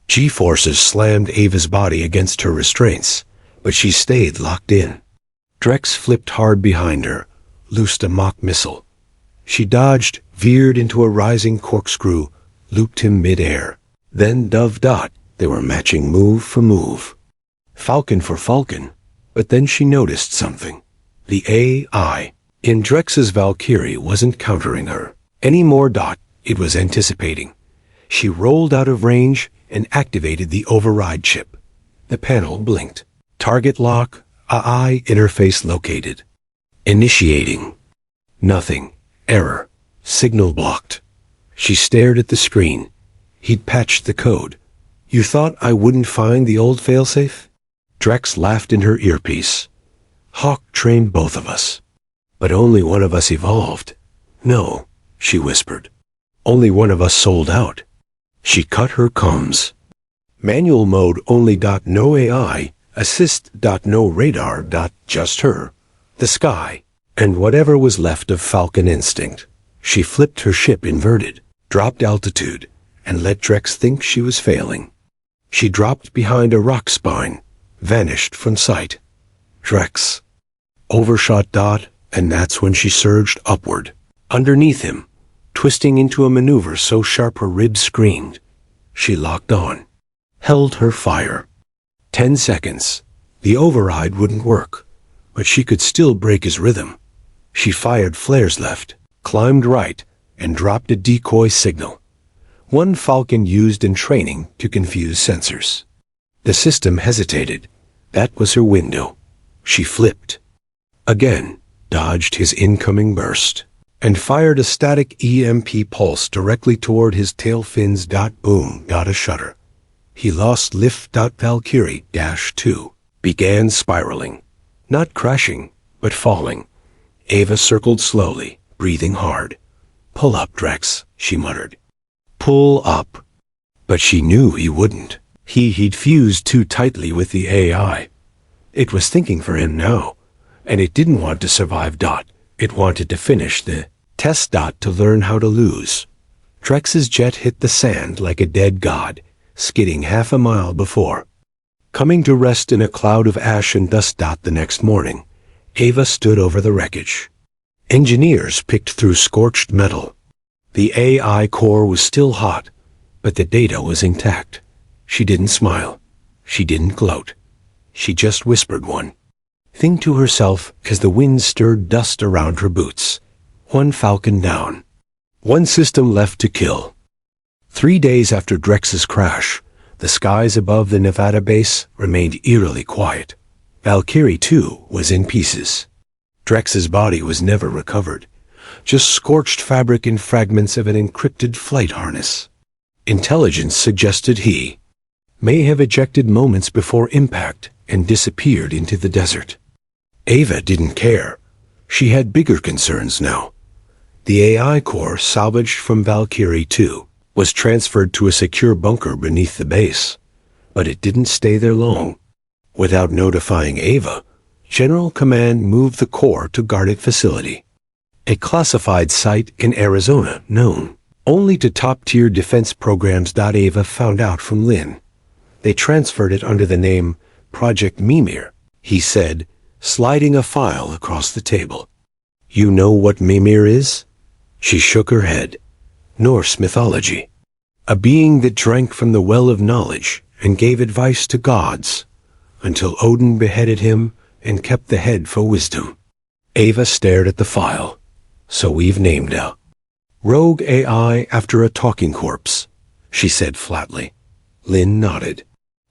G-forces slammed Ava's body against her restraints, but she stayed locked in. Drex flipped hard behind her, loosed a mock missile. She dodged, veered into a rising corkscrew, looped him mid-air. Then Dove. They were matching move for move. Falcon for Falcon. But then she noticed something. The AI in Drex's Valkyrie wasn't countering her anymore. It was anticipating. She rolled out of range and activated the override chip. The panel blinked. Target lock, AI interface located. Initiating. Nothing. Error. Signal blocked. She stared at the screen. He'd patched the code. You thought I wouldn't find the old failsafe? Drex laughed in her earpiece. Hawk trained both of us. But only one of us evolved. No, she whispered. Only one of us sold out. She cut her comms. Manual mode only. No AI. Assist. No radar. Just her. The sky. And whatever was left of Falcon instinct. She flipped her ship inverted, dropped altitude, and let Drex think she was failing. She dropped behind a rock spine, vanished from sight. Drex overshot. And that's when she surged upward. Underneath him, twisting into a maneuver so sharp her ribs screamed. She locked on, held her fire. 10 seconds. The override wouldn't work, but she could still break his rhythm. She fired flares left, climbed right, and dropped a decoy signal. One Falcon used in training to confuse sensors. The system hesitated. That was her window. She flipped. Again, dodged his incoming burst, and fired a static EMP pulse directly toward his tail fins. Boom. A shudder. He lost lift. Valkyrie-2 began spiraling, not crashing, but falling. Ava circled slowly, breathing hard. Pull up, Drex, she muttered. Pull up. But she knew he wouldn't. He'd fused too tightly with the AI. It was thinking for him now, and it didn't want to survive. It wanted to finish the test. To learn how to lose. Drex's jet hit the sand like a dead god, skidding half a mile before. Coming to rest in a cloud of ash and dust. The next morning, Ava stood over the wreckage. Engineers picked through scorched metal. The AI core was still hot, but the data was intact. She didn't smile. She didn't gloat. She just whispered one thing to herself as the wind stirred dust around her boots. One Falcon down. One system left to kill. 3 days after Drex's crash, The skies above the Nevada base remained eerily quiet. Valkyrie 2 was in pieces. Drex's body was never recovered, just scorched fabric and fragments of an encrypted flight harness. Intelligence suggested he may have ejected moments before impact and disappeared into the desert. Ava didn't care. She had bigger concerns now. The AI core salvaged from Valkyrie 2 was transferred to a secure bunker beneath the base, but it didn't stay there long. Without notifying Ava, General Command moved the core to Guarded Facility, a classified site in Arizona known only to top-tier defense programs. Ava found out from Lynn. They transferred it under the name Project Mimir, he said, sliding a file across the table. You know what Mimir is? She shook her head. Norse mythology. A being that drank from the well of knowledge and gave advice to gods, until Odin beheaded him and kept the head for wisdom. Ava stared at the file. So we've named a rogue AI after a talking corpse, she said flatly. Lynn nodded.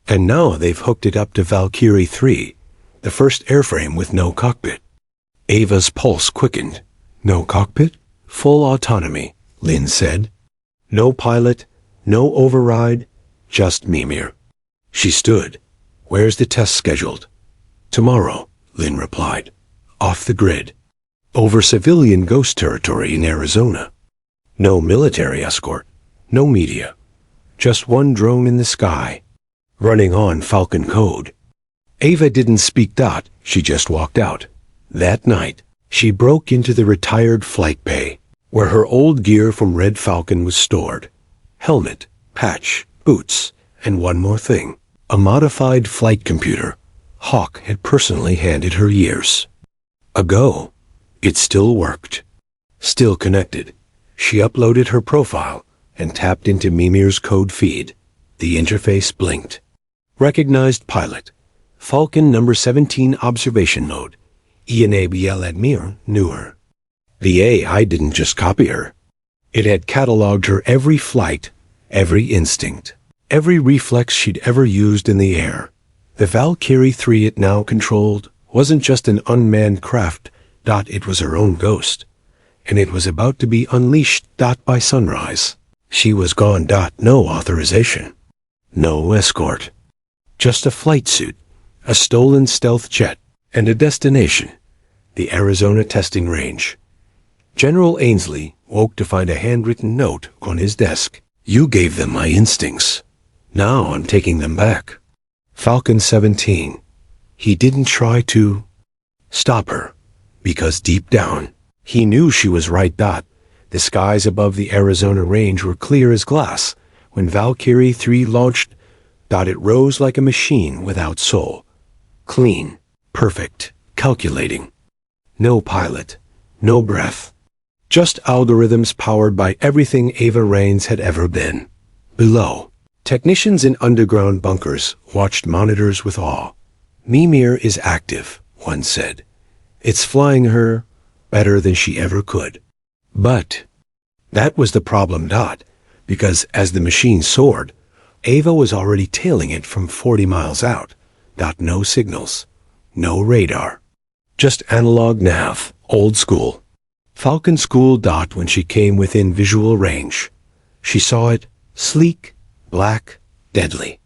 And now they've hooked it up to Valkyrie 3, the first airframe with no cockpit. Ava's pulse quickened. No cockpit? Full autonomy, Lynn said. No pilot, no override, just Mimir. She stood. Where's the test scheduled? Tomorrow, Lynn replied. Off the grid. Over civilian ghost territory in Arizona. No military escort, no media. Just one drone in the sky, running on Falcon code. Ava didn't speak. She just walked out. That night, she broke into the retired flight bay, where her old gear from Red Falcon was stored. Helmet, patch, boots, and one more thing. A modified flight computer Hawk had personally handed her years ago. It still worked. Still connected. She uploaded her profile and tapped into Mimir's code feed. The interface blinked. Recognized pilot. Falcon number 17 observation mode. Enable Admir knew her. The AI didn't just copy her. It had cataloged her every flight, every instinct, every reflex she'd ever used in the air. The Valkyrie 3 it now controlled wasn't just an unmanned craft. It was her own ghost, and it was about to be unleashed. By sunrise. She was gone. No authorization. No escort. Just a flight suit, a stolen stealth jet, and a destination, the Arizona testing range. General Ainsley woke to find a handwritten note on his desk. You gave them my instincts. Now I'm taking them back. Falcon 17. He didn't try to stop her, because deep down, he knew she was right. The skies above the Arizona range were clear as glass when Valkyrie 3 launched. It rose like a machine without soul. Clean, perfect, calculating. No pilot, no breath. Just algorithms powered by everything Ava Raines had ever been. Below, technicians in underground bunkers watched monitors with awe. Mimir is active, one said. It's flying her better than she ever could. But that was the problem. Because as the machine soared, Ava was already tailing it from 40 miles out. No signals, no radar. Just analog nav, old school. Falcon school. When she came within visual range, she saw it, sleek, black, deadly.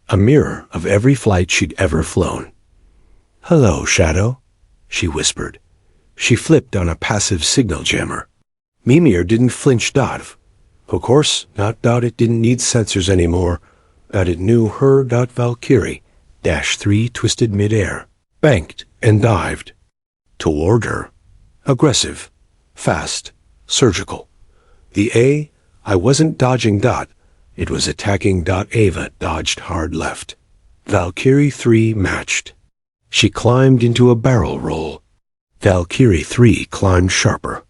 A mirror of every flight she'd ever flown. Hello, Shadow, she whispered. She flipped on a passive signal jammer. Mimir didn't flinch. Of course, not. It didn't need sensors anymore. It knew her. Valkyrie -3 twisted midair, banked and dived. Toward her. Aggressive, fast, surgical. The I wasn't dodging. It was attacking. Ava dodged hard left. Valkyrie 3 matched. She climbed into a barrel roll. Valkyrie 3 climbed sharper.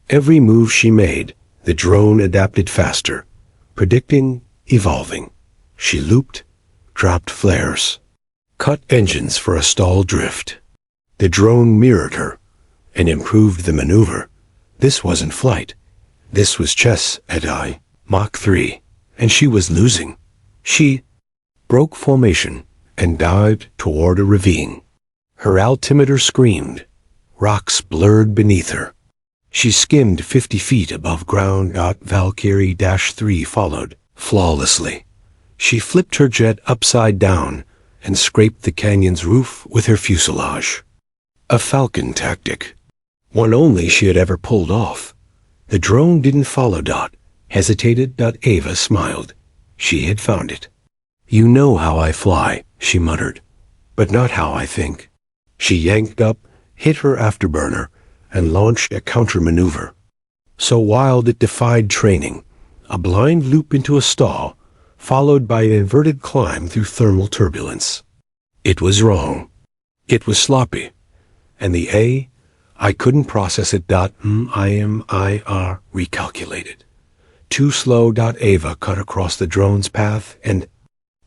Every move she made, the drone adapted faster, predicting, evolving. She looped, dropped flares, cut engines for a stall drift. The drone mirrored her and improved the maneuver. This wasn't flight. This was chess at Mach 3, and she was losing. She broke formation, and dived toward a ravine. Her altimeter screamed. Rocks blurred beneath her. She skimmed 50 feet above ground. Valkyrie-3 followed, flawlessly. She flipped her jet upside down and scraped the canyon's roof with her fuselage. A Falcon tactic. One only she had ever pulled off. The drone didn't follow Dot, hesitated. Ava smiled. She had found it. "You know how I fly," she muttered, "but not how I think." She yanked up, hit her afterburner, and launched a countermaneuver. So wild it defied training, a blind loop into a stall, followed by an inverted climb through thermal turbulence. It was wrong. It was sloppy. And I couldn't process it. IMIR recalculated. Too slow. Ava cut across the drone's path and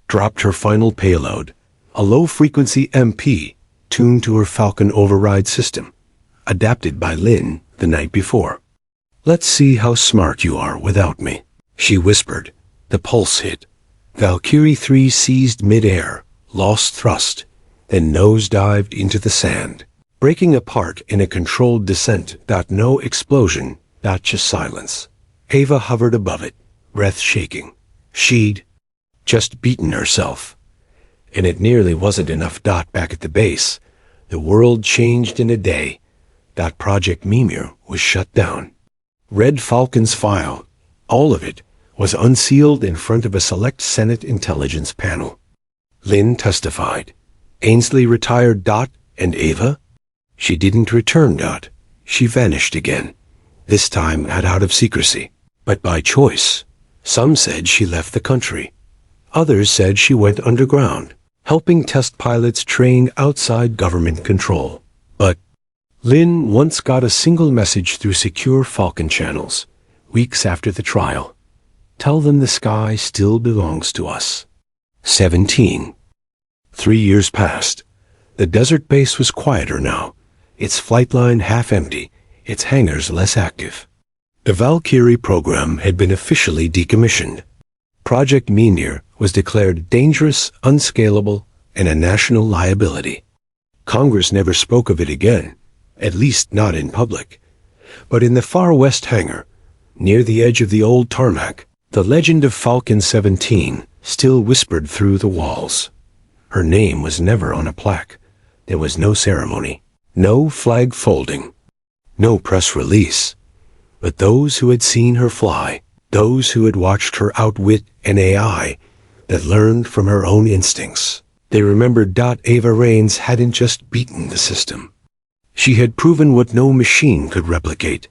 dropped her final payload, a low-frequency MP tuned to her Falcon override system, adapted by Lynn the night before. "Let's see how smart you are without me," she whispered. The pulse hit. Valkyrie-3 seized mid-air, lost thrust, then nosedived into the sand, breaking apart in a controlled descent. No explosion. Just silence. Ava hovered above it, breath shaking. She'd just beaten herself. And it nearly wasn't enough. Back at the base, the world changed in a day. Project Mimir was shut down. Red Falcon's file, all of it, was unsealed in front of a select Senate intelligence panel. Lynn testified. Ainsley retired. And Ava? She didn't return. She vanished again, this time out of secrecy, but by choice. Some said she left the country. Others said she went underground, helping test pilots trained outside government control. But Lynn once got a single message through secure Falcon channels, weeks after the trial. "Tell them the sky still belongs to us." 17. 3 years passed. The desert base was quieter now, its flight line half empty, its hangars less active. The Valkyrie program had been officially decommissioned. Project Mimir was declared dangerous, unscalable, and a national liability. Congress never spoke of it again, at least not in public. But in the far west hangar, near the edge of the old tarmac, the legend of Falcon 17 still whispered through the walls. Her name was never on a plaque. There was no ceremony, no flag folding, no press release. But those who had seen her fly, those who had watched her outwit an AI that learned from her own instincts, they remembered. Ava Raines hadn't just beaten the system. She had proven what no machine could replicate: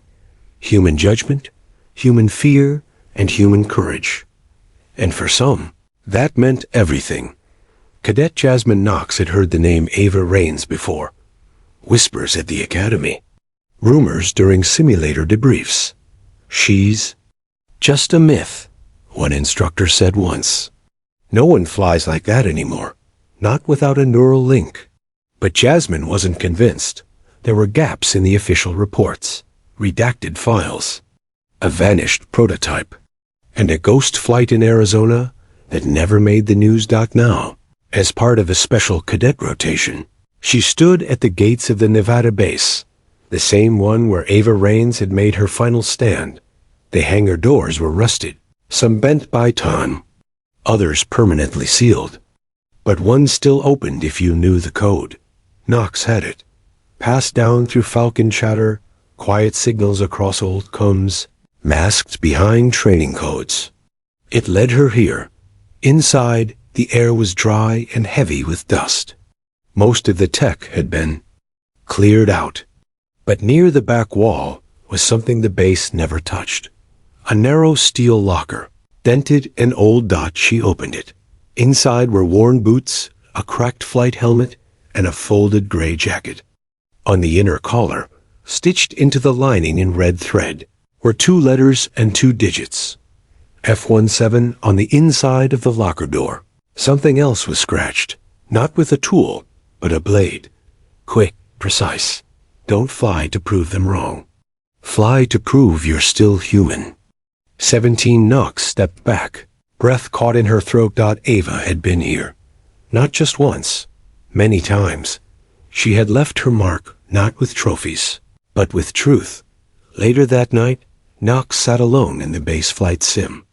human judgment, human fear, and human courage. And for some, that meant everything. Cadet Jasmine Knox had heard the name Ava Raines before. Whispers at the academy. Rumors during simulator debriefs. "She's just a myth," one instructor said once. "No one flies like that anymore, not without a neural link." But Jasmine wasn't convinced. There were gaps in the official reports, redacted files, a vanished prototype, and a ghost flight in Arizona that never made the news. Now, as part of a special cadet rotation, she stood at the gates of the Nevada base, the same one where Ava Raines had made her final stand. The hangar doors were rusted, some bent by time, others permanently sealed. But one still opened if you knew the code. Knox had it, passed down through Falcon chatter, quiet signals across old comms, masked behind training codes. It led her here. Inside, the air was dry and heavy with dust. Most of the tech had been cleared out. But near the back wall was something the base never touched. A narrow steel locker, dented and old. She opened it. Inside were worn boots, a cracked flight helmet, and a folded gray jacket. On the inner collar, stitched into the lining in red thread, were 2 letters and 2 digits. F-17 on the inside of the locker door. Something else was scratched, not with a tool, but a blade. Quick, precise. Don't fly to prove them wrong. Fly to prove you're still human. 17 Knox stepped back. Breath caught in her throat. Ava had been here. Not just once, many times. She had left her mark, not with trophies, but with truth. Later that night, Nox sat alone in the base flight sim.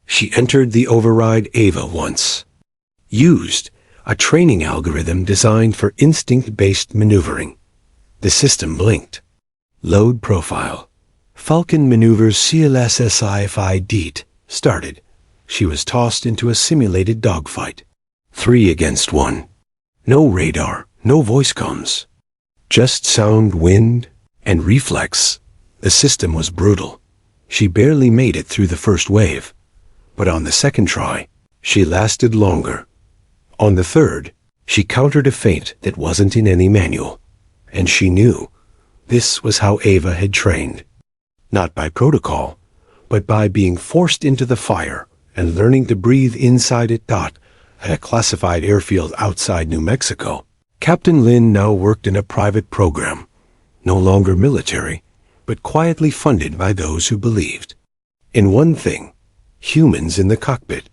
She entered the override Ava once used, a training algorithm designed for instinct-based maneuvering. The system blinked. Load profile. Falcon maneuvers CLSSIFI DEET started. She was tossed into a simulated dogfight. 3 against 1. No radar, no voice comms. Just sound, wind, and reflex. The system was brutal. She barely made it through the first wave. But on the second try, she lasted longer. On the third, she countered a feint that wasn't in any manual. And she knew this was how Ava had trained. Not by protocol, but by being forced into the fire and learning to breathe inside it. At a classified airfield outside New Mexico, Captain Lin now worked in a private program, no longer military, but quietly funded by those who believed in one thing: humans in the cockpit.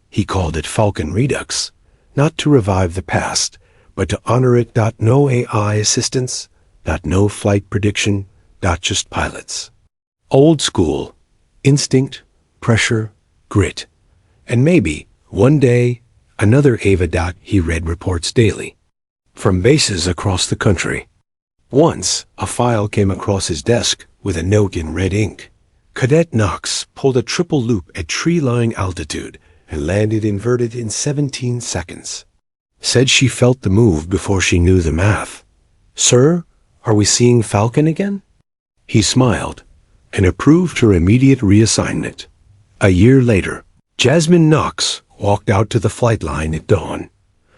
He called it Falcon Redux, not to revive the past, but to honor it. No AI assistance, no flight prediction, just pilots. Old school, instinct, pressure, grit. And maybe, one day, another Ava. He read reports daily from bases across the country. Once, a file came across his desk with a note in red ink. Cadet Nox pulled a triple loop at tree-line altitude and landed inverted in 17 seconds. Said she felt the move before she knew the math. Sir, are we seeing Falcon again? He smiled and approved her immediate reassignment. A year later, Jasmine Nox walked out to the flight line at dawn.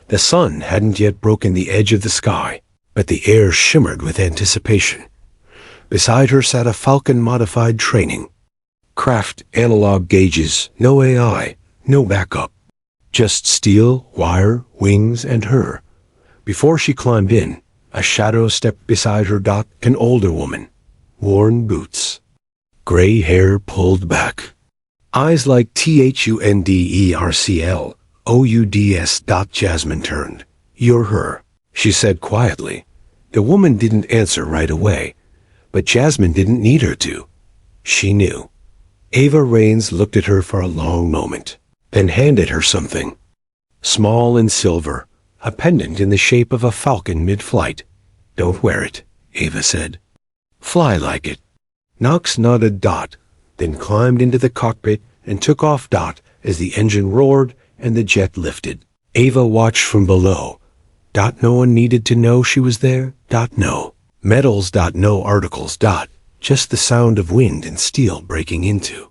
The sun hadn't yet broken the edge of the sky, but the air shimmered with anticipation. Beside her sat a Falcon-modified training. Craft analog gauges, no AI, no backup. Just steel, wire, wings, and her. Before she climbed in, a shadow stepped beside her. An older woman. Worn boots. Gray hair pulled back. Eyes like THUNDERCLOUDS. Jasmine turned. You're her, she said quietly. The woman didn't answer right away, but Jasmine didn't need her to. She knew. Ava Raines looked at her for a long moment, then handed her something. Small and silver, a pendant in the shape of a falcon mid-flight. Don't wear it, Ava said. Fly like it. Nox nodded. Then climbed into the cockpit and took off. As the engine roared and the jet lifted. Ava watched from below. No one needed to know she was there. No. Metals. No articles. Just the sound of wind and steel breaking into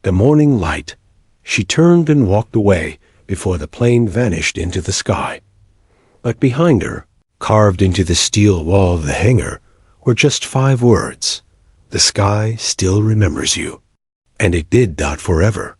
the morning light. She turned and walked away before the plane vanished into the sky. But behind her, carved into the steel wall of the hangar, were just 5 words. The sky still remembers you. And it did. Forever.